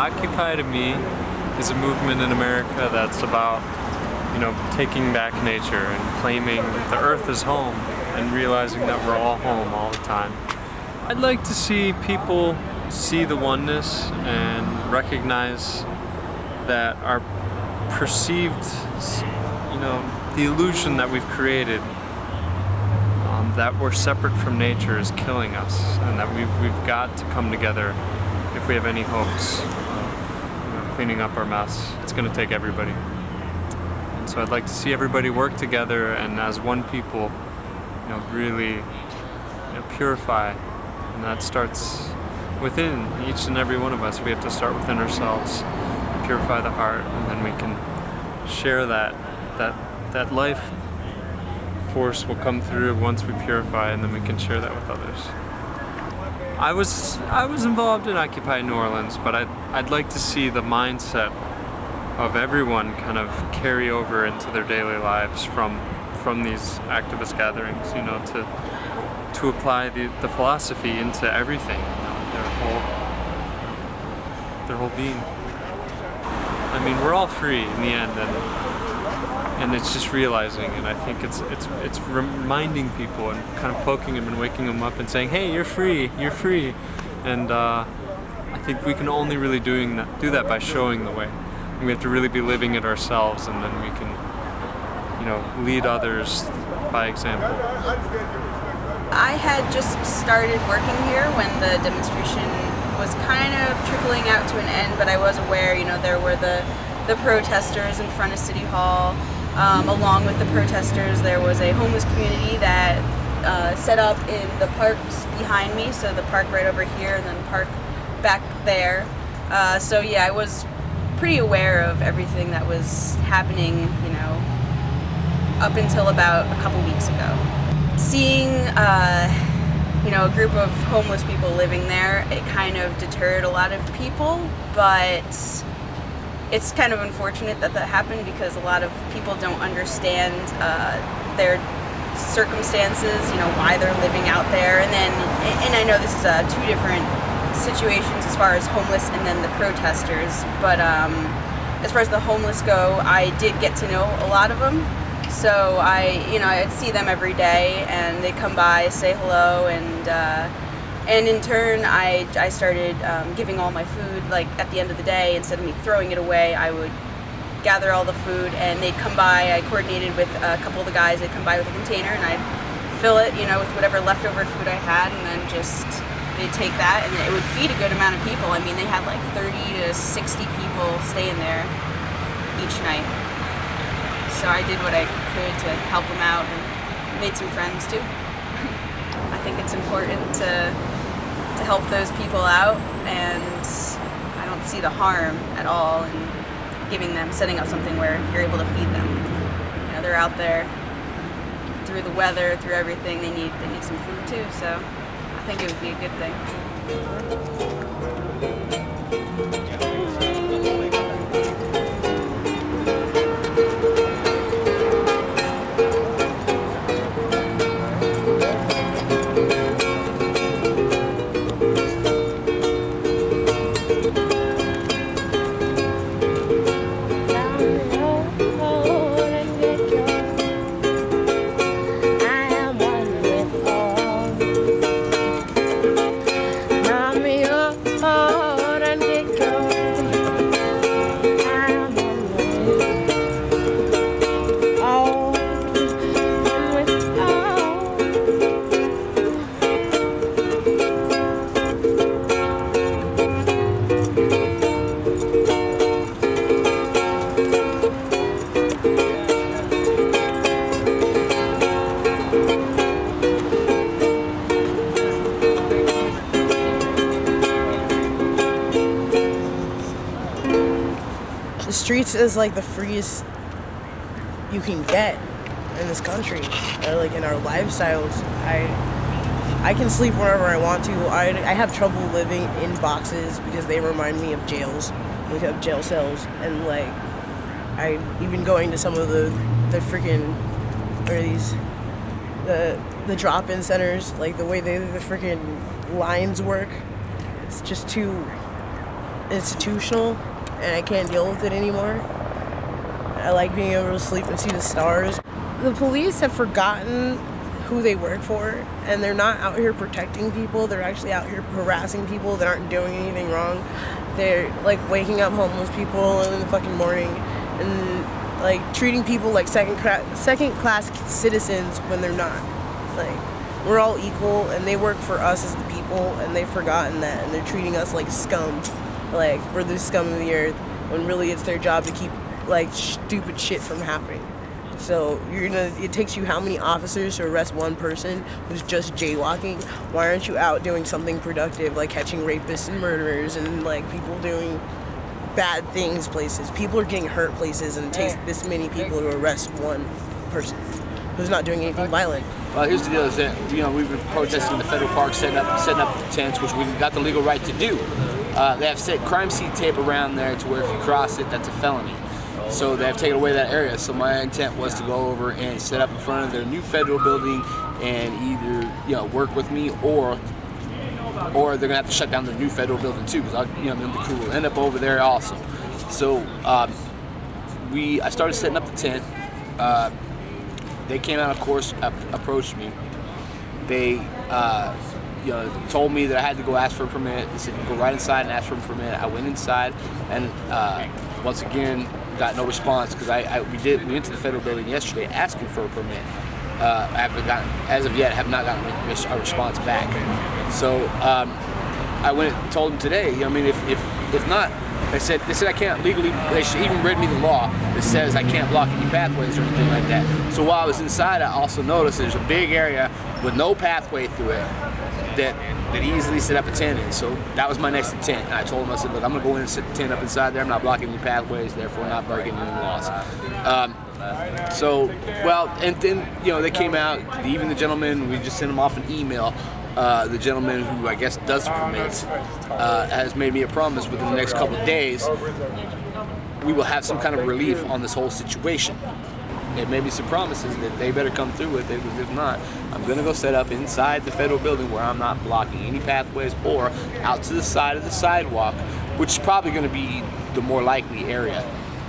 Occupy to me is a movement in America that's about, taking back nature and claiming the earth as home and realizing that we're all home all the time. I'd like to see people see the oneness and recognize that our perceived, the illusion that we've created, that we're separate from nature is killing us, and that we've got to come together if we have any hopes of cleaning up our mess. It's going to take everybody. And so I'd like to see everybody work together and as one people, really purify. And that starts within each and every one of us. We have to start within ourselves, purify the heart, and then we can share that life force will come through once we purify, and then we can share that with others. I was involved in Occupy New Orleans, but I'd like to see the mindset of everyone kind of carry over into their daily lives from these activist gatherings, to apply the philosophy into everything, their whole being. I mean, we're all free in the end, and it's just realizing, and I think it's reminding people and kind of poking them and waking them up and saying, hey, you're free, and I think we can only really do that by showing the way. And we have to really be living it ourselves, and then we can, lead others by example. I had just started working here when the demonstration was kind of trickling out to an end, but I was aware, there were the protesters in front of City Hall. Along with the protesters, there was a homeless community that set up in the parks behind me, so the park right over here and then the park back there. So yeah, I was pretty aware of everything that was happening, up until about a couple weeks ago. Seeing a group of homeless people living there, it kind of deterred a lot of people, but it's kind of unfortunate that happened because a lot of people don't understand their circumstances, why they're living out there. And I know this is two different situations as far as homeless and then the protesters, but as far as the homeless go, I did get to know a lot of them. So I'd see them every day, and they'd come by, say hello, and in turn, I started giving all my food. Like at the end of the day, instead of me throwing it away, I would gather all the food, and they'd come by. I coordinated with a couple of the guys. They'd come by with a container, and I'd fill it, with whatever leftover food I had, and then they'd take that, and it would feed a good amount of people. I mean, they had like 30 to 60 people staying there each night. So I did what I could to help them out and made some friends too. I think it's important to help those people out, and I don't see the harm at all in setting up something where you're able to feed them. They're out there through the weather, through everything. They need some food too, so I think it would be a good thing. The streets is like the freest you can get in this country, like in our lifestyles. I can sleep wherever I want to. I have trouble living in boxes because they remind me of jails. We have jail cells, and like I even going to some of the freaking the drop-in centers, like the way the freaking lines work. It's just too institutional, and I can't deal with it anymore. I like being able to sleep and see the stars. The police have forgotten who they work for, and they're not out here protecting people. They're actually out here harassing people that aren't doing anything wrong. They're like waking up homeless people in the fucking morning and like treating people like second class citizens when they're not. Like, we're all equal, and they work for us as the people, and they've forgotten that, and they're treating us like scum. Like, we're the scum of the earth, when really it's their job to keep like stupid shit from happening. So it takes you how many officers to arrest one person who's just jaywalking? Why aren't you out doing something productive, like catching rapists and murderers and like people doing bad things places? People are getting hurt places, and it takes this many people to arrest one person who's not doing anything violent. Well, here's the deal: is that we've been protesting in the federal park, setting up the tents, which we've got the legal right to do. They have set crime scene tape around there to where if you cross it, that's a felony. So they have taken away that area. So my intent was to go over and set up in front of their new federal building and either work with me or they're gonna have to shut down their new federal building too, because the crew will end up over there also. So I started setting up the tent. They came out, of course, approached me. They told me that I had to go ask for a permit. They said go right inside and ask for a permit. I went inside and once again got no response, because we went to the federal building yesterday asking for a permit. As of yet, have not gotten a response back. So I went and told them today. If not, they said I can't legally. They should even read me the law that says I can't block any pathways or anything like that. So while I was inside, I also noticed there's a big area with no pathway through it that easily set up a tent in. So that was my next intent. And I told them, I said, look, I'm gonna go in and set the tent up inside there. I'm not blocking any pathways, therefore not breaking any laws. And then they came out. Even the gentleman, we just sent him off an email. The gentleman who I guess does the permits has made me a promise within the next couple of days we will have some kind of relief on this whole situation. It made me some promises that they better come through with it, because if not, I'm going to go set up inside the federal building where I'm not blocking any pathways, or out to the side of the sidewalk, which is probably going to be the more likely area.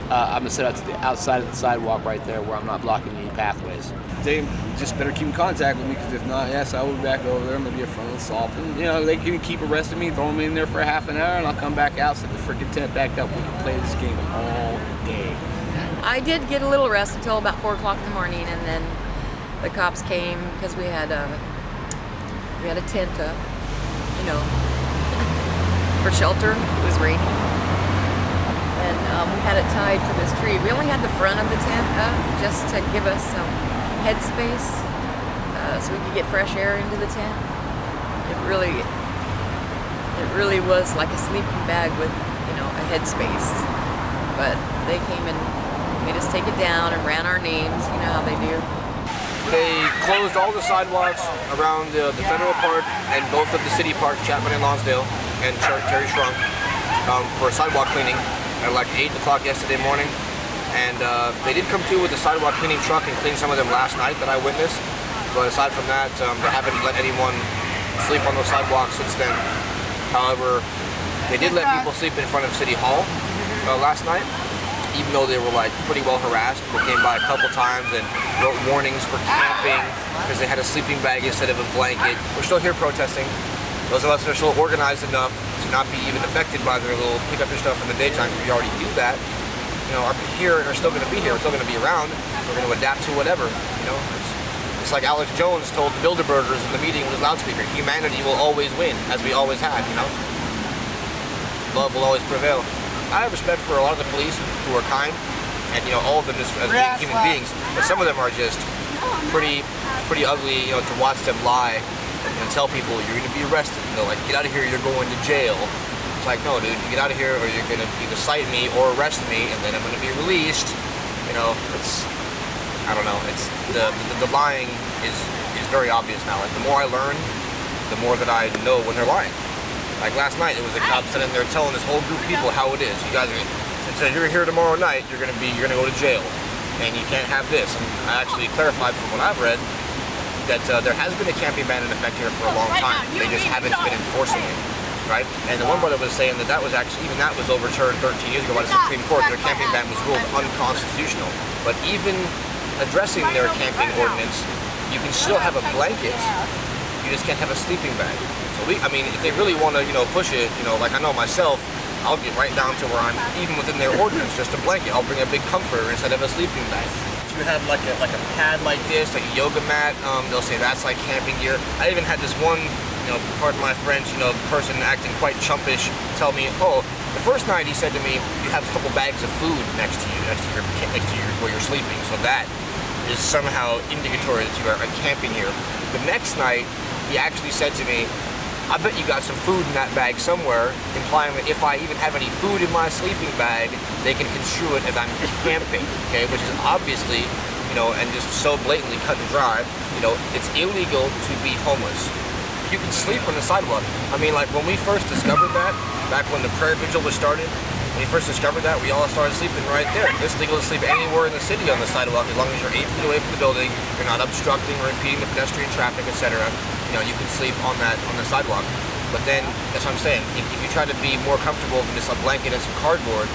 I'm going to set out to the outside of the sidewalk right there where I'm not blocking any pathways. They just better keep in contact with me, because if not, yes, I will be back over there. I'm going to be a frontal assault. And, they can keep arresting me, throw me in there for a half an hour, and I'll come back out, set the freaking tent back up. We can play this game all day. I did get a little rest until about 4 o'clock in the morning, and then the cops came because we had a tent up, for shelter. It was raining, and we had it tied to this tree. We only had the front of the tent up just to give us some headspace, so we could get fresh air into the tent. It really was like a sleeping bag with a headspace. But they came and made us take it down and ran our names. You know how they do. They closed all the sidewalks around the federal park and both of the city parks, Chapman and Lonsdale, and Terry Shrunk, for sidewalk cleaning at like 8 o'clock yesterday morning. And they did come through with the sidewalk cleaning truck and clean some of them last night that I witnessed. But aside from that, they haven't let anyone sleep on those sidewalks since then. However, they did let people sleep in front of City Hall last night, even though they were pretty well harassed. People came by a couple times and wrote warnings for camping because they had a sleeping bag instead of a blanket. We're still here protesting. Those of us are still organized enough to not be even affected by their little pick up your stuff in the daytime. We already do that. Are here and are still going to be here. We're still going to be around. We're going to adapt to whatever. It's like Alex Jones told the Bilderbergers in the meeting with his loudspeaker: humanity will always win, as we always have. Love will always prevail. I have respect for a lot of the police who are kind, and all of them just as being human beings. But some of them are just pretty ugly. To watch them lie and tell people you're going to be arrested. Get out of here, you're going to jail. It's like, no, dude, you get out of here, or you're going to either cite me or arrest me, and then I'm going to be released. I don't know. It's the lying is very obvious now. The more I learn, the more that I know when they're lying. Like last night, it was a cop sitting there telling this whole group of people how it is. You guys are, you're here tomorrow night, you're gonna go to jail, and you can't have this. And I actually clarified from what I've read that there has been a camping ban in effect here for a long time. They just haven't been enforcing it. right? And the one brother was saying that was actually, even that was overturned 13 years ago by the Supreme Court. Their camping ban was ruled unconstitutional. But even addressing their camping ordinance, you can still have a blanket, you just can't have a sleeping bag. So I mean, if they really want to, push it, like I know myself, I'll get right down to where I'm, even within their ordinance, just a blanket. I'll bring a big comforter instead of a sleeping bag. If you have like a pad like this, like a yoga mat, they'll say that's like camping gear. I even had this one, pardon my French, person acting quite chumpish tell me, oh, the first night he said to me, you have a couple bags of food next to you, where you're sleeping. So that is somehow indicatory that you are camping here. The next night, he actually said to me, I bet you got some food in that bag somewhere, implying that if I even have any food in my sleeping bag, they can construe it as I'm camping, okay? Which is obviously, and just so blatantly cut and dry, it's illegal to be homeless. You can sleep on the sidewalk. I mean, like when we first discovered that, back when the prayer vigil was started, when we first discovered that, we all started sleeping right there. It's legal to sleep anywhere in the city on the sidewalk as long as you're 8 feet away from the building, you're not obstructing or impeding the pedestrian traffic, etc. You can sleep on the sidewalk. But then, that's what I'm saying, if you try to be more comfortable than just a blanket and some cardboard,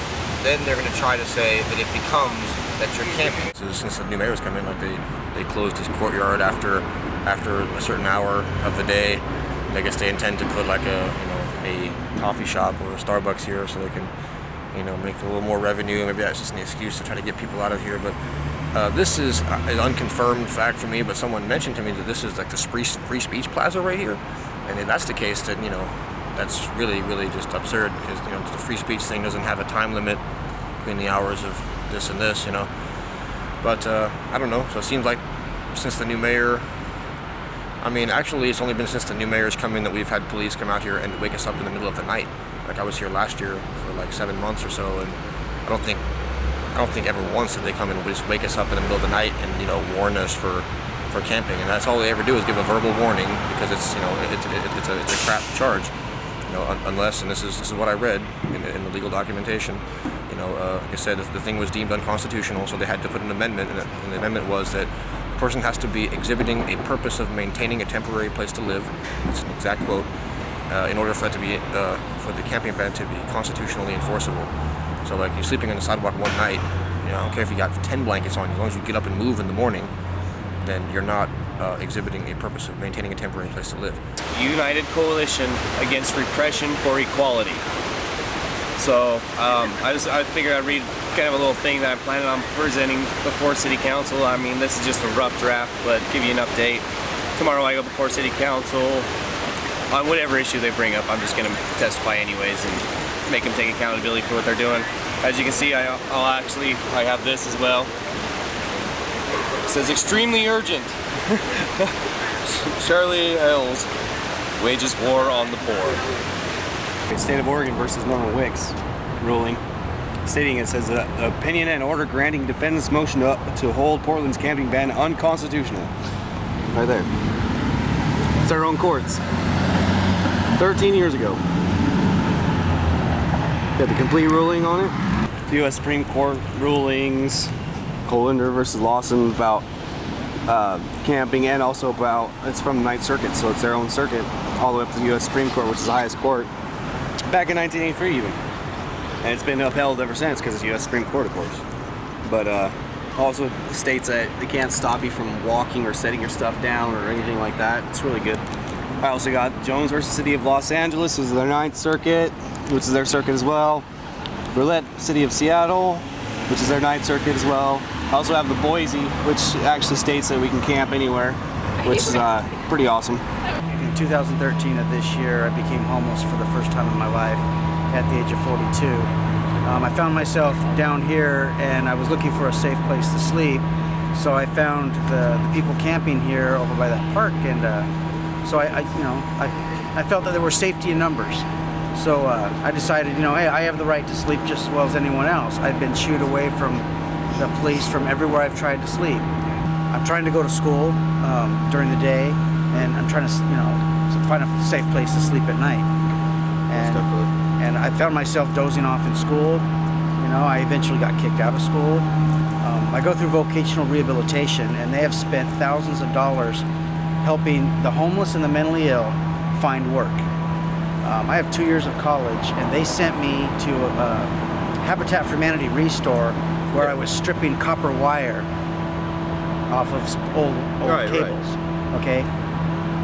then they're going to try to say that it becomes that you're camping. So since the new mayor's come in, like they closed his courtyard after a certain hour of the day. I guess they intend to put like a coffee shop or a Starbucks here so they can make a little more revenue. Maybe that's just an excuse to try to get people out of here. But this is an unconfirmed fact for me, but someone mentioned to me that this is like the free speech plaza right here. And if that's the case, then that's really, really just absurd, because the free speech thing doesn't have a time limit between the hours of this and this, But I don't know. So it seems like since the new mayor, I mean, actually, it's only been since the new mayor's come in that we've had police come out here and wake us up in the middle of the night. Like I was here last year for like 7 months or so, and I don't think ever once did they come in and just wake us up in the middle of the night and warn us for camping. And that's all they ever do is give a verbal warning, because it's it's a crap charge. Unless, and this is what I read in the legal documentation. Like I said, the thing was deemed unconstitutional, so they had to put an amendment, and the amendment was that the person has to be exhibiting a purpose of maintaining a temporary place to live. That's an exact quote. In order for it to be for the camping ban to be constitutionally enforceable. So like you're sleeping on the sidewalk one night, I don't care if you got 10 blankets on you, as long as you get up and move in the morning, then you're not exhibiting a purpose of maintaining a temporary place to live. United Coalition Against Repression for Equality. So I figured I'd read kind of a little thing that I'm planning on presenting before City Council. I mean, this is just a rough draft, but give you an update. Tomorrow I go before City Council on whatever issue they bring up. I'm just going to testify anyways and make them take accountability for what they're doing. As you can see, I have this as well. It says extremely urgent. Charlie Hales wages war on the poor. State of Oregon versus Norman Wicks ruling, stating it says the opinion and order granting defendant's motion to hold Portland's camping ban unconstitutional. Right there. It's our own courts. 13 years ago. Got the complete ruling on it. The U.S. Supreme Court rulings, Colander versus Lawson about camping, and also about, it's from the Ninth Circuit, so it's their own circuit, all the way up to the U.S. Supreme Court, which is the highest court, back in 1983 even. And it's been upheld ever since because it's U.S. Supreme Court, of course. But also states that they can't stop you from walking or setting your stuff down or anything like that. It's really good. I also got Jones versus City of Los Angeles, this is their Ninth Circuit, which is their circuit as well. Roulette, City of Seattle, which is their Ninth Circuit as well. I also have the Boise, which actually states that we can camp anywhere, which is pretty awesome. In 2013 of this year, I became homeless for the first time in my life at the age of 42. I found myself down here and I was looking for a safe place to sleep. So I found the people camping here over by that park, and so I felt that there were safety in numbers. So I decided, hey, I have the right to sleep just as well as anyone else. I've been shooed away from the police from everywhere I've tried to sleep. I'm trying to go to school during the day, and I'm trying to find a safe place to sleep at night. And I found myself dozing off in school. I eventually got kicked out of school. I go through vocational rehabilitation, and they have spent thousands of dollars helping the homeless and the mentally ill find work. I have 2 years of college, and they sent me to Habitat for Humanity Restore, where I was stripping copper wire off of old cables. Okay,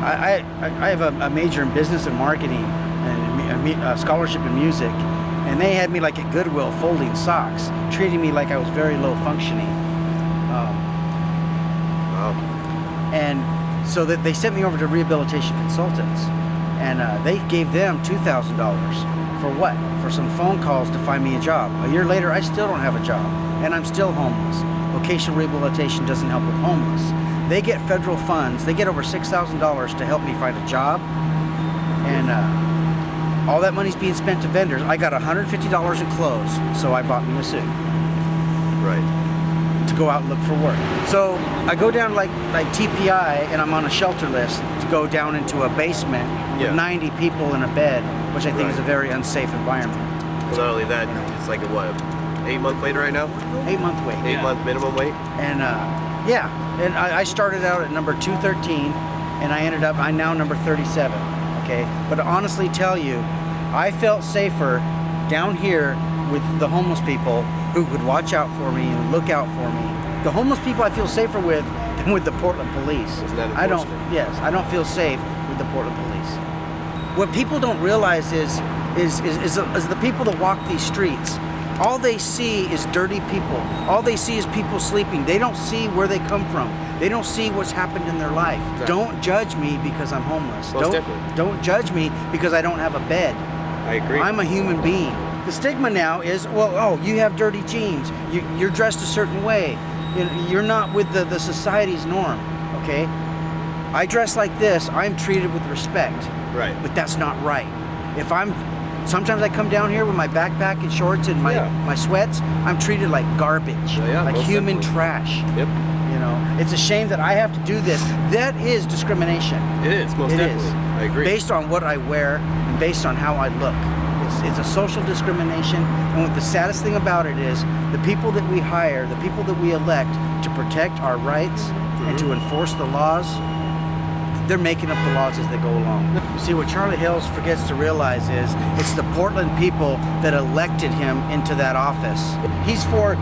I have a major in business and marketing and a scholarship in music, and they had me like at Goodwill folding socks, treating me like I was very low functioning. And so that they sent me over to rehabilitation consultants, and they gave them $2,000 for what? For some phone calls to find me a job. A year later, I still don't have a job, and I'm still homeless. Vocational rehabilitation doesn't help with homeless. They get federal funds. They get over $6,000 to help me find a job, and all that money's being spent to vendors. I got $150 in clothes, so I bought me a suit. Right. To go out and look for work. So I go down like TPI, and I'm on a shelter list to go down into a basement with 90 people in a bed, which I think is a very unsafe environment. Well, not only that, it's like a what, 8 month wait right now? 8 month wait. 8 month minimum wait? And and I started out at number 213, and I'm now number 37. Okay, but to honestly tell you, I felt safer down here with the homeless people who could watch out for me and look out for me. The homeless people I feel safer with than with the Portland police. I don't feel safe with the Portland police. What people don't realize is the people that walk these streets, all they see is dirty people. All they see is people sleeping. They don't see where they come from. They don't see what's happened in their life. Exactly. Don't judge me because I'm homeless. Don't judge me because I don't have a bed. I agree. I'm a human being. The stigma now is, you have dirty jeans. You're dressed a certain way. You're not with the society's norm, okay? I dress like this, I'm treated with respect. Right. But that's not right. Sometimes I come down here with my backpack and shorts and my sweats, I'm treated like garbage, like human trash. Yep. It's a shame that I have to do this. That is discrimination. It is, most definitely. I agree. Based on what I wear and based on how I look. It's a social discrimination, and what the saddest thing about it is the people that we hire, the people that we elect to protect our rights and to enforce the laws, they're making up the laws as they go along. You see, what Charlie Hales forgets to realize is it's the Portland people that elected him into that office. He's for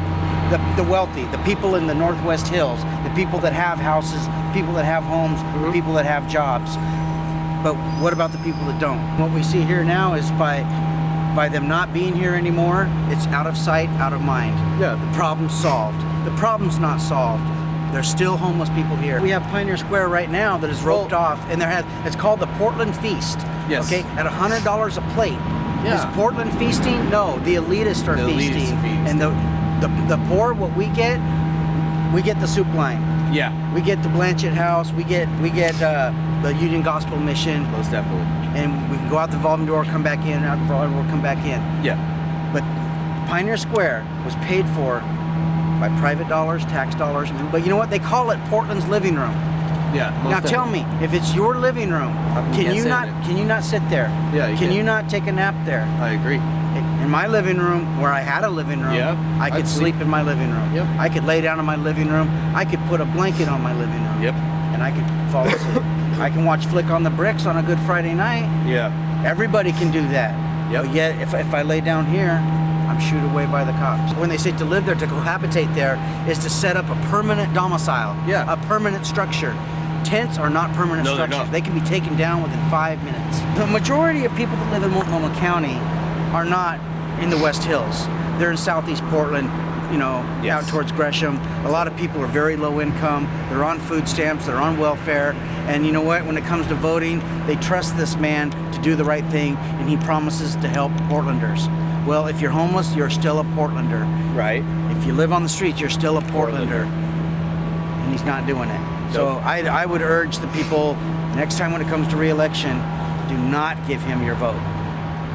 the wealthy, the people in the Northwest Hills, the people that have houses, people that have homes, people that have jobs. But what about the people that don't? What we see here now is by them not being here anymore, it's out of sight, out of mind. Yeah. The problem's solved. The problem's not solved. There's still homeless people here. We have Pioneer Square right now that is roped off, and it's called the Portland Feast. Yes. Okay, at $100 a plate. Yeah. Is Portland feasting? No, the elitists are feasting. And the poor, what we get the soup line. Yeah. We get the Blanchett House. We get the Union Gospel Mission. Most definitely. And we can go out the revolving door, come back in, out the revolving door, come back in. Yeah. But Pioneer Square was paid for by private dollars, tax dollars. But you know what? They call it Portland's living room. Yeah. Now tell me, if it's your living room, can you not sit there? Yeah. Can you not take a nap there? I agree. In my living room, where I had a living room, I could sleep in my living room. Yep. I could lay down in my living room. I could put a blanket on my living room. Yep. And I could fall asleep. I can watch Flick on the Bricks on a Good Friday night. Yeah. Everybody can do that. Yep. But yet, if I lay down here, I'm shooed away by the cops. When they say to live there, to cohabitate there, is to set up a permanent domicile. Yeah. A permanent structure. Tents are not permanent No, they're structures. not. They can be taken down within 5 minutes. The majority of people that live in Multnomah County are not in the West Hills. They're in Southeast Portland, out towards Gresham. A lot of people are very low income. They're on food stamps, they're on welfare. And you know what? When it comes to voting, they trust this man to do the right thing, and he promises to help Portlanders. Well, if you're homeless, you're still a Portlander. Right. If you live on the streets, you're still a Portlander. And he's not doing it. Nope. So I would urge the people, next time when it comes to re-election, do not give him your vote.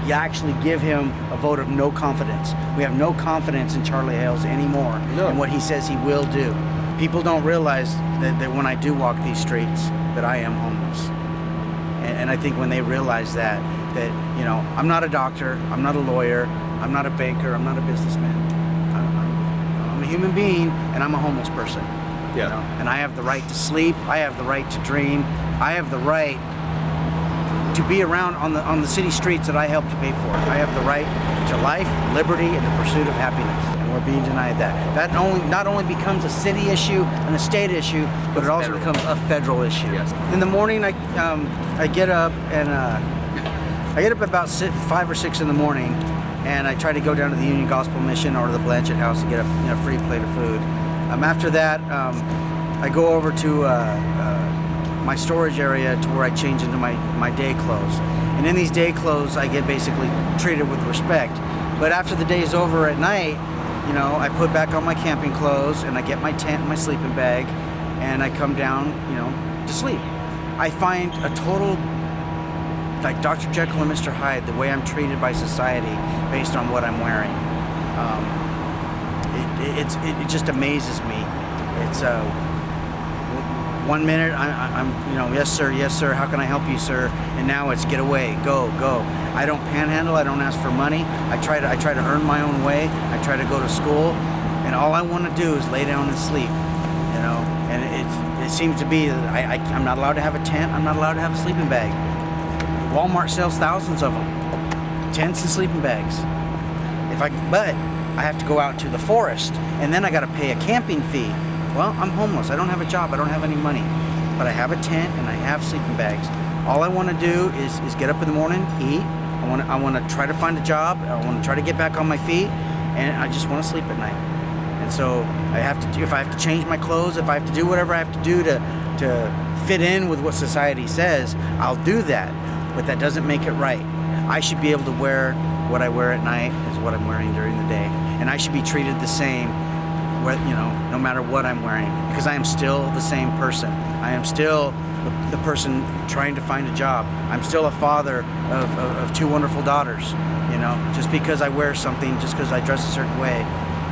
You actually give him a vote of no confidence. We have no confidence in Charlie Hales anymore and what he says he will do. People don't realize that when I do walk these streets, that I am homeless. And I think when they realize that I'm not a doctor, I'm not a lawyer, I'm not a banker, I'm not a businessman. I'm a human being, and I'm a homeless person. And I have the right to sleep, I have the right to dream, I have the right to be around on the city streets that I helped to pay for. I have the right to life, liberty, and the pursuit of happiness, and we're being denied that. That not only becomes a city issue and a state issue, but it also becomes a federal issue. Yes. In the morning, I get up and I get up about 5 or 6 in the morning, and I try to go down to the Union Gospel Mission or the Blanchett House to get a free plate of food. After that, I go over to my storage area to where I change into my day clothes. And in these day clothes, I get basically treated with respect. But after the day's over at night, you know, I put back on my camping clothes and I get my tent and my sleeping bag and I come down, you know, to sleep. I find a total, like Dr. Jekyll and Mr. Hyde, the way I'm treated by society based on what I'm wearing. It just amazes me. It's 1 minute I'm you know, yes sir, how can I help you, sir? And now it's get away, go. I don't panhandle, I don't ask for money. I try to earn my own way. I try to go to school, and all I want to do is lay down and sleep, you know. And it seems to be that I'm not allowed to have a tent, I'm not allowed to have a sleeping bag. Walmart sells thousands of them, tents and sleeping bags. But I have to go out to the forest, and then I got to pay a camping fee. Well, I'm homeless. I don't have a job. I don't have any money. But I have a tent and I have sleeping bags. All I want to do is get up in the morning, eat. I want to try to find a job. I want to try to get back on my feet, and I just want to sleep at night. And so I have to. If I have to change my clothes, if I have to do whatever I have to do to fit in with what society says, I'll do that. But that doesn't make it right. I should be able to wear what I wear at night as what I'm wearing during the day, and I should be treated the same. You know, no matter what I'm wearing, because I am still the same person. I am still the person trying to find a job. I'm still a father of 2 wonderful daughters. You know, just because I wear something, just because I dress a certain way,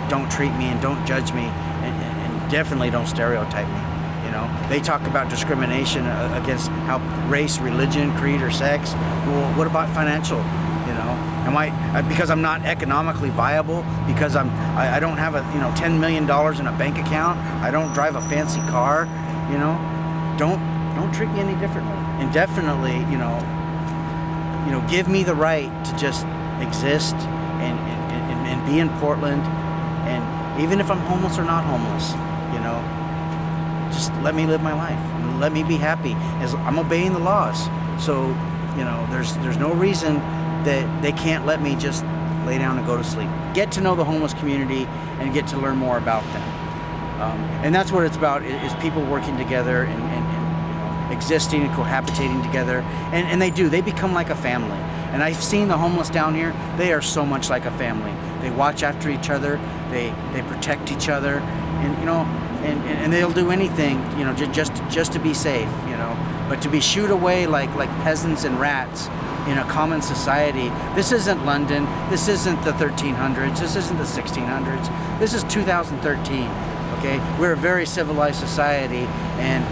don't treat me and don't judge me, and definitely don't stereotype me. You know, they talk about discrimination against how race, religion, creed, or sex. Well, what about financial? You know, because I'm not economically viable, because I don't have $10 million in a bank account, I don't drive a fancy car, you know, don't treat me any differently. And definitely, you know, give me the right to just exist and be in Portland, and even if I'm homeless or not homeless, you know, just let me live my life and let me be happy as I'm obeying the laws. So, you know, there's no reason that they can't let me just lay down and go to sleep. Get to know the homeless community and get to learn more about them. And that's what it's about, is people working together and you know, existing and cohabitating together. And they become like a family. And I've seen the homeless down here, they are so much like a family. They watch after each other, they protect each other, and you know, and they'll do anything, you know, just to be safe, you know. But to be shooed away like peasants and rats in a common society. This isn't London, this isn't the 1300s, this isn't the 1600s, this is 2013, okay? We're a very civilized society, and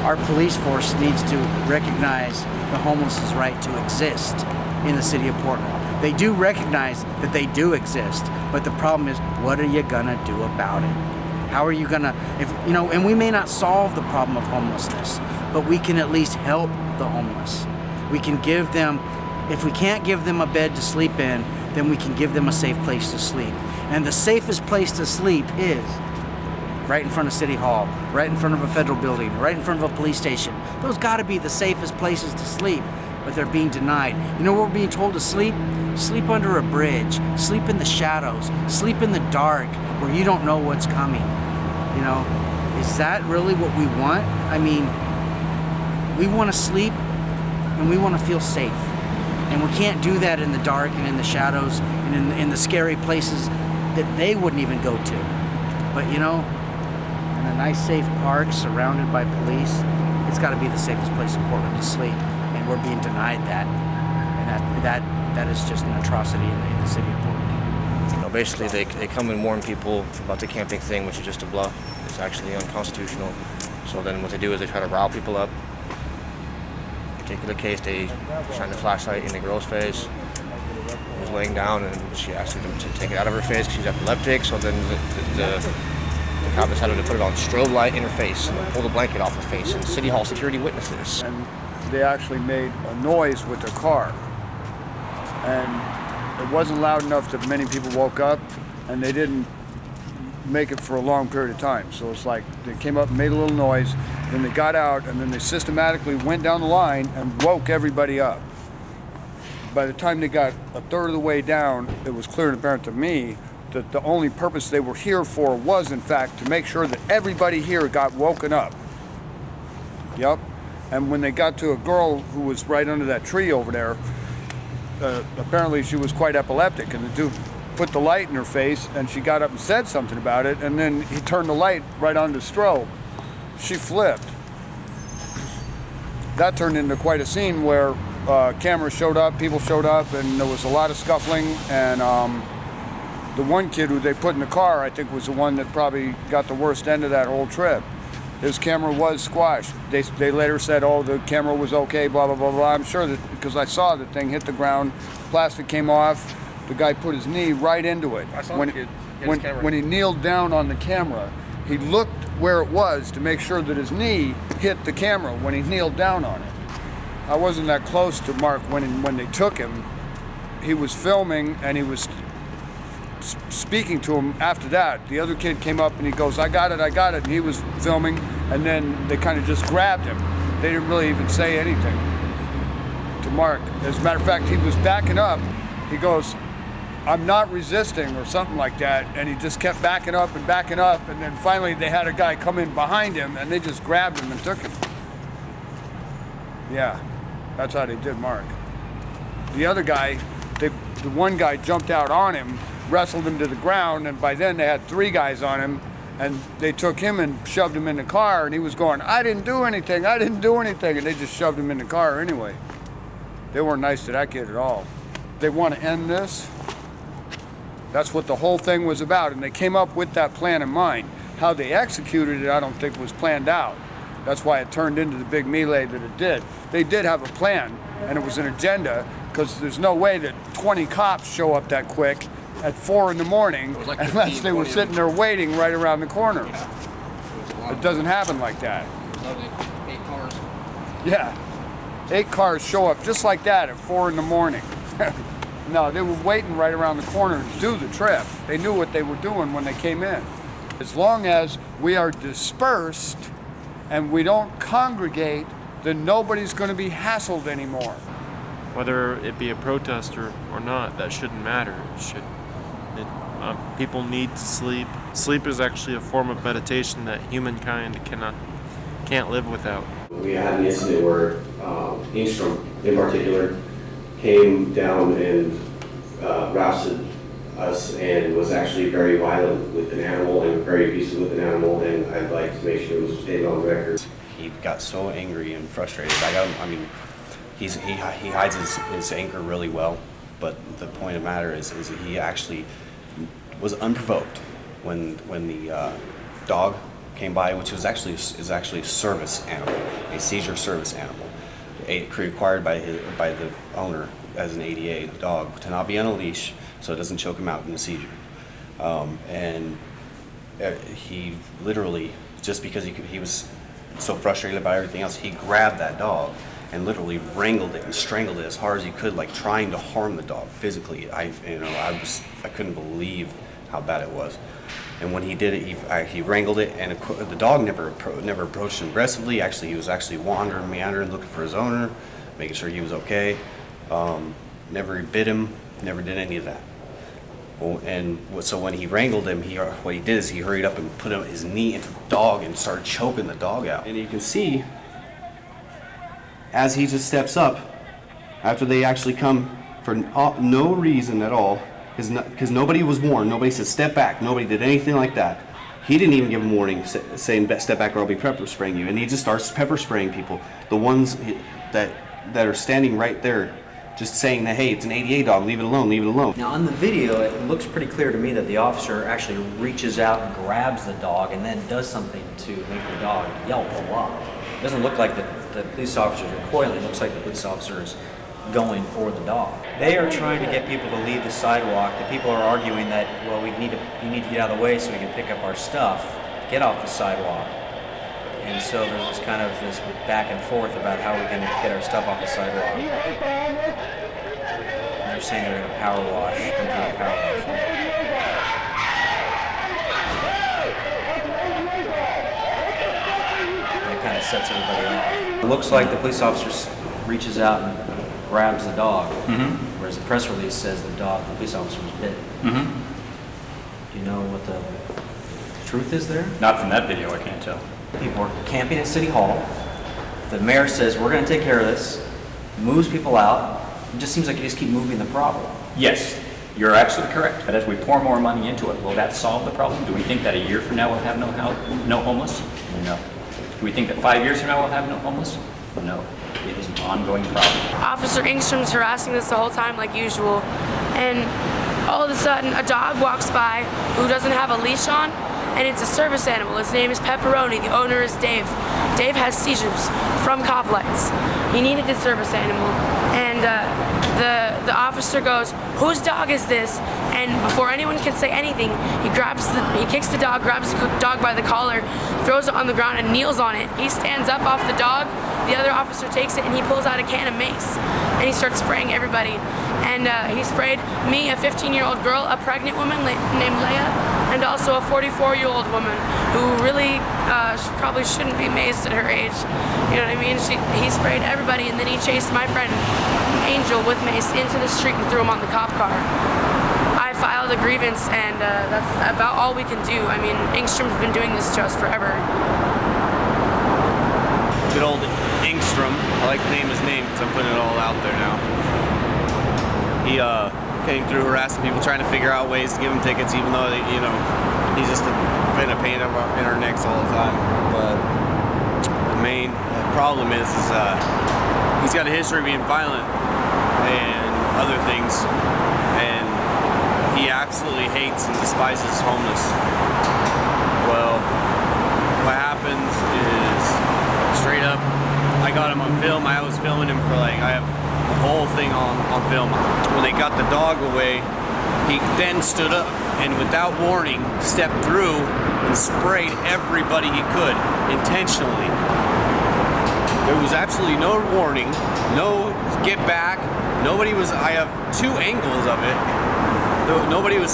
our police force needs to recognize the homeless's right to exist in the city of Portland. They do recognize that they do exist, but the problem is, what are you gonna do about it? How are you gonna, and we may not solve the problem of homelessness, but we can at least help the homeless. We can give them, if we can't give them a bed to sleep in, then we can give them a safe place to sleep. And the safest place to sleep is right in front of City Hall, right in front of a federal building, right in front of a police station. Those gotta be the safest places to sleep, but they're being denied. You know where we're being told to sleep? Sleep under a bridge, sleep in the shadows, sleep in the dark where you don't know what's coming. You know, is that really what we want? I mean, we wanna sleep and we want to feel safe, and we can't do that in the dark and in the shadows and in the scary places that they wouldn't even go to. But you know, in a nice safe park surrounded by police, it's got to be the safest place in Portland to sleep, and we're being denied that, and that is just an atrocity in the city of Portland. You know, basically they come and warn people about the camping thing, which is just a bluff. It's actually unconstitutional. So then what they do is they try to rile people up. Particular case, they shine the flashlight in the girl's face. She was laying down, and she asked them to take it out of her face because she's epileptic. So then the cop decided to put it on strobe light in her face and pull the blanket off her face. And City Hall security witnesses. And they actually made a noise with their car. And it wasn't loud enough that many people woke up, and they didn't make it for a long period of time. So it's like they came up and made a little noise, then they got out, and then they systematically went down the line and woke everybody up. By the time they got a third of the way down, it was clear and apparent to me that the only purpose they were here for was, in fact, to make sure that everybody here got woken up. Yep. And when they got to a girl who was right under that tree over there, apparently she was quite epileptic, and the dude put the light in her face, and she got up and said something about it, and then he turned the light right on the strobe. She flipped. That turned into quite a scene where cameras showed up, people showed up, and there was a lot of scuffling, and the one kid who they put in the car, I think, was the one that probably got the worst end of that whole trip. His camera was squashed. They later said, oh, the camera was okay, blah, blah, blah, blah. I'm sure that, because I saw the thing hit the ground, plastic came off, the guy put his knee right into it. I saw the kid hit his camera. When he kneeled down on the camera, he looked where it was to make sure that his knee hit the camera when he kneeled down on it. I wasn't that close to Mark when they took him. He was filming, and he was speaking to him after that. The other kid came up and he goes, I got it, and he was filming, and then they kind of just grabbed him. They didn't really even say anything to Mark. As a matter of fact, he was backing up. He goes, I'm not resisting, or something like that, and he just kept backing up, and then finally they had a guy come in behind him, and they just grabbed him and took him. Yeah, that's how they did Mark. The other guy, the one guy jumped out on him, wrestled him to the ground, and by then they had 3 guys on him, and they took him and shoved him in the car, and he was going, I didn't do anything, and they just shoved him in the car anyway. They weren't nice to that kid at all. They want to end this. That's what the whole thing was about, and they came up with that plan in mind. How they executed it, I don't think was planned out. That's why it turned into the big melee that it did. They did have a plan, and it was an agenda, because there's no way that 20 cops show up that quick at 4 in the morning, like unless they were sitting there waiting right around the corner. It doesn't happen like that. 8 cars. Yeah, 8 cars show up just like that at 4 in the morning. No, they were waiting right around the corner to do the trip. They knew what they were doing when they came in. As long as we are dispersed and we don't congregate, then nobody's going to be hassled anymore. Whether it be a protester or not, that shouldn't matter. People need to sleep. Sleep is actually a form of meditation that humankind can't live without. We had an incident where Engstrom, in particular, came down and rousted us and was actually very violent with an animal and very abusive with an animal, and I'd like to make sure it was stated on record. He got so angry and frustrated. He hides his anger really well, but the point of the matter is that he actually was unprovoked when the dog came by, which is actually a service animal, a seizure service animal, required by the owner as an ADA dog to not be on a leash so it doesn't choke him out in a seizure. And he literally, just because he was so frustrated about everything else, he grabbed that dog and literally wrangled it and strangled it as hard as he could, like trying to harm the dog physically. I couldn't believe how bad it was. And when he did it, he wrangled it, and the dog never approached him aggressively. Actually, he was meandering, looking for his owner, making sure he was okay. Never bit him, never did any of that. So when he wrangled him, what he did is he hurried up and put his knee into the dog and started choking the dog out. And you can see, as he just steps up, after they actually come for no reason at all, because nobody was warned, nobody said step back, nobody did anything like that. He didn't even give him warning, saying step back or I'll be pepper spraying you. And he just starts pepper spraying people, the ones that are standing right there, just saying that, hey, it's an ADA dog, leave it alone, leave it alone. Now on the video, it looks pretty clear to me that the officer actually reaches out and grabs the dog and then does something to make the dog yelp a lot. It doesn't look like the police officer is recoiling, it looks like the police officer is going for the dog. They are trying to get people to leave the sidewalk. The people are arguing that, well, you need to get out of the way so we can pick up our stuff, get off the sidewalk. And so there's this kind of this back and forth about how we can get our stuff off the sidewalk. And they're saying they're going to power wash, come through and power wash. And it kind of sets everybody off. It looks like the police officer reaches out and grabs the dog, whereas the press release says the police officer was bit. Do you know what the truth is there? Not from that video, I can't tell. People are camping at City Hall. The mayor says, we're going to take care of this, moves people out. It just seems like you just keep moving the problem. Yes, you're absolutely correct. But as we pour more money into it, will that solve the problem? Do we think that a year from now we'll have no homeless? No. Do we think that 5 years from now we'll have no homeless? No. It is an ongoing problem. Officer Engstrom's harassing us the whole time like usual. And all of a sudden, a dog walks by who doesn't have a leash on, and it's a service animal. His name is Pepperoni. The owner is Dave. Dave has seizures from cop lights. He needed his service animal, and the officer goes, "Whose dog is this?" And before anyone can say anything, he kicks the dog, grabs the dog by the collar, throws it on the ground, and kneels on it. He stands up off the dog. The other officer takes it and he pulls out a can of mace, and he starts spraying everybody. And he sprayed me, a 15-year-old girl, a pregnant woman named Leia, and also a 44-year-old woman who really probably shouldn't be maced at her age. You know what I mean? He sprayed everybody, and then he chased my friend Angel with mace into the street and threw him on the cop car. I filed a grievance, and that's about all we can do. I mean, Engstrom's been doing this to us forever. Good old Engstrom. I like to name his name because I'm putting it all out there now. He came through harassing people, trying to figure out ways to give him tickets, even though he's just been a pain in our necks all the time. But the main problem is he's got a history of being violent and other things, and he absolutely hates and despises homeless. Well, what happens is, straight up, I got him on film. I was filming him for I have the whole thing on film. When they got the dog away, he then stood up and without warning stepped through and sprayed everybody he could, intentionally. There was absolutely no warning, no get back. Nobody was, I have two angles of it. Nobody was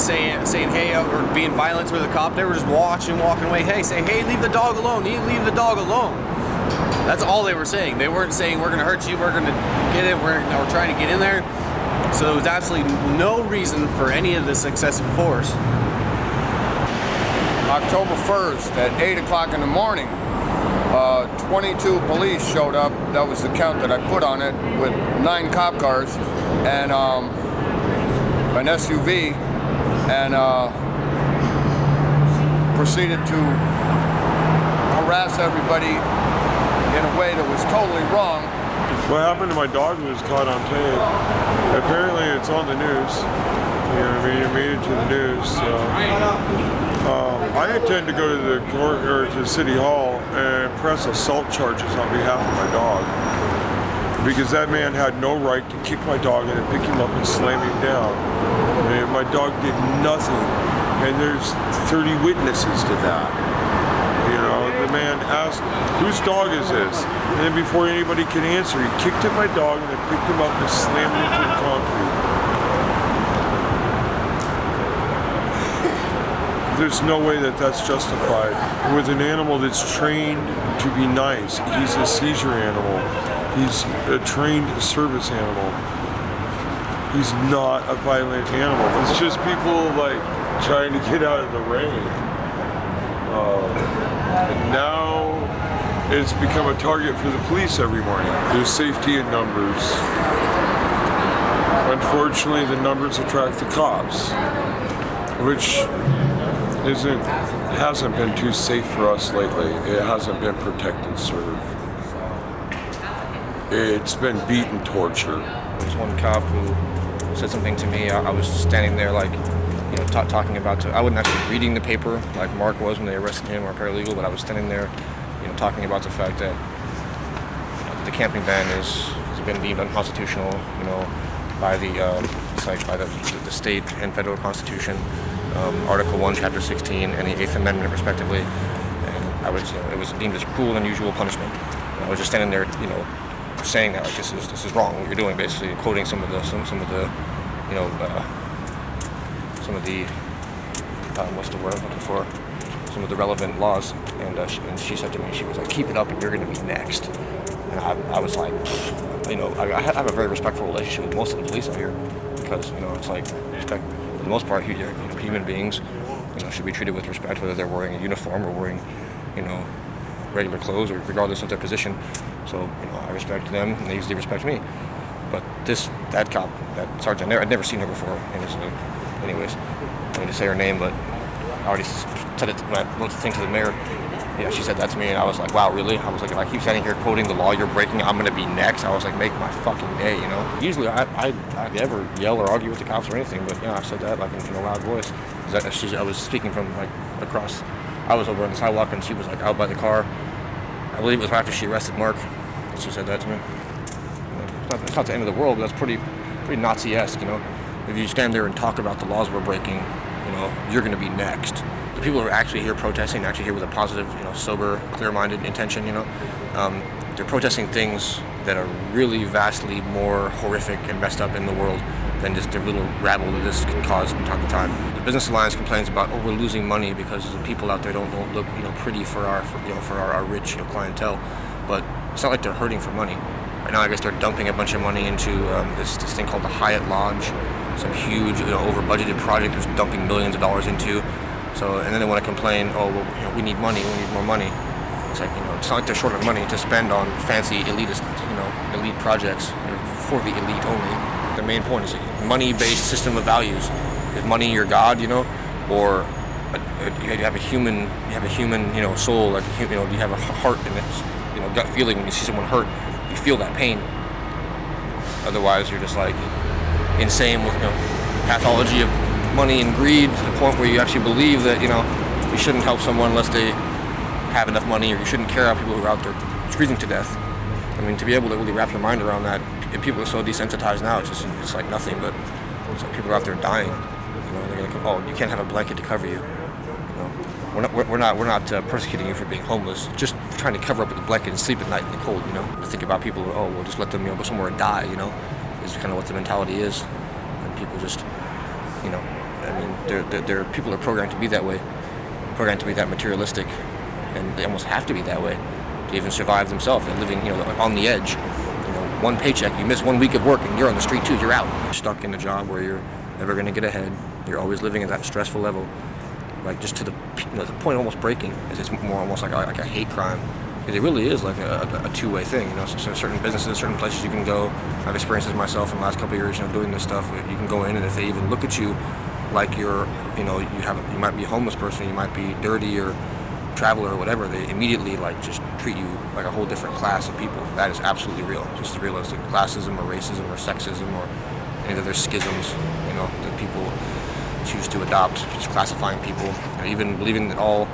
saying hey, or being violent to the cop. They were just walking away. Hey, leave the dog alone. Leave the dog alone. That's all they were saying. They weren't saying, we're going to hurt you, we're going to get in, we're trying to get in there. So there was absolutely no reason for any of this excessive force. October 1st at 8 o'clock in the morning, 22 police showed up. That was the count that I put on it, with 9 cop cars and an SUV, and proceeded to harass everybody in a way that was totally wrong. What happened to my dog was caught on tape. Apparently it's on the news. You know what I mean? It made it to the news. So, I intend to go to the court or to City Hall and press assault charges on behalf of my dog. Because that man had no right to kick my dog and then pick him up and slam him down. And my dog did nothing. And there's 30 witnesses to that. You know, the man asked, whose dog is this? And then before anybody could answer, he kicked at my dog and then picked him up and slammed him into the concrete. There's no way that that's justified. With an animal that's trained to be nice, he's a seizure animal. He's a trained service animal. He's not a violent animal. It's just people trying to get out of the rain. And now it's become a target for the police every morning. There's safety in numbers. Unfortunately, the numbers attract the cops, which hasn't been too safe for us lately. It hasn't been protect and serve. It's been beat and torture. There's one cop who said something to me. I was standing there talking about, I wasn't actually reading the paper like Mark was when they arrested him, or paralegal, but I was standing there, talking about the fact that the camping ban has been deemed unconstitutional, by the state and federal constitution, Article 1, Chapter 16, and the 8th Amendment, respectively. And it was deemed as cruel and unusual punishment. And I was just standing there, saying that like this is wrong what you're doing, basically quoting some of the what's the word I'm looking for, some of the relevant laws, and she said to me, she was like, keep it up and you're going to be next. And I was like, I have a very respectful relationship with most of the police out here, because it's like, respect, for the most part, human beings should be treated with respect, whether they're wearing a uniform or wearing regular clothes, or regardless of their position. So I respect them and they usually respect me. But that cop, that sergeant, I'd never seen her before, and anyways, I don't need to say her name, but I already said it when I wrote the thing to the mayor. Yeah, she said that to me, and I was like, wow, really? I was like, if I keep standing here quoting the law you're breaking, I'm gonna be next. I was like, make my fucking day, Usually I never yell or argue with the cops or anything, but I said that like in a loud voice. I was speaking from like across. I was over on the sidewalk, and she was like out by the car. I believe it was after she arrested Mark. She said that to me. It's not the end of the world, but that's pretty Nazi-esque, If you stand there and talk about the laws we're breaking, you're going to be next. The people who are actually here protesting, actually here with a positive, sober, clear-minded intention, they're protesting things that are really vastly more horrific and messed up in the world than just the little rabble that this can cause from time to time. The Business Alliance complains about, we're losing money because the people out there don't look, pretty for our rich, clientele. But it's not like they're hurting for money. Right now, I guess they're dumping a bunch of money into this thing called the Hyatt Lodge, some huge, over-budgeted project who's dumping millions of dollars into. So, and then they want to complain, we need money, we need more money. It's like, it's not like they're short of money to spend on fancy elitist, elite projects for the elite only. The main point is a money-based system of values. Is money your god, or you have a human, soul, like do you have a heart and it's, gut feeling when you see someone hurt, you feel that pain. Otherwise, you're just like insane with pathology of money and greed to the point where you actually believe that you shouldn't help someone unless they have enough money, or you shouldn't care about people who are out there freezing to death. I mean, to be able to really wrap your mind around that, if people are so desensitized now, it's like nothing, but it's like people are out there dying. They're gonna come, you can't have a blanket to cover you. We're not persecuting you for being homeless, just trying to cover up with a blanket and sleep at night in the cold. We think about people, we'll just let them go somewhere and die. Is kind of what the mentality is, and people just, they're people are programmed to be that way, programmed to be that materialistic, and they almost have to be that way to even survive themselves. They're living, on the edge. One paycheck, you miss 1 week of work, and you're on the street too. You're out, you're stuck in a job where you're never going to get ahead. You're always living at that stressful level, like just to the the point of almost breaking. It's more almost like a hate crime. It really is like a two-way thing. So certain businesses, certain places you can go. I've experienced this myself in the last couple of years. Doing this stuff, you can go in, and if they even look at you like you're, you might be a homeless person, you might be dirty or traveler or whatever, they immediately just treat you like a whole different class of people. That is absolutely real, just as realistic. Classism or racism or sexism or any other schisms, that people choose to adopt, just classifying people, even believing that all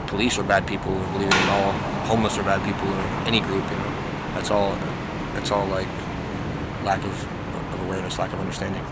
police are bad people, or believing that all homeless are bad people, or any group, that's all like lack of awareness, lack of understanding.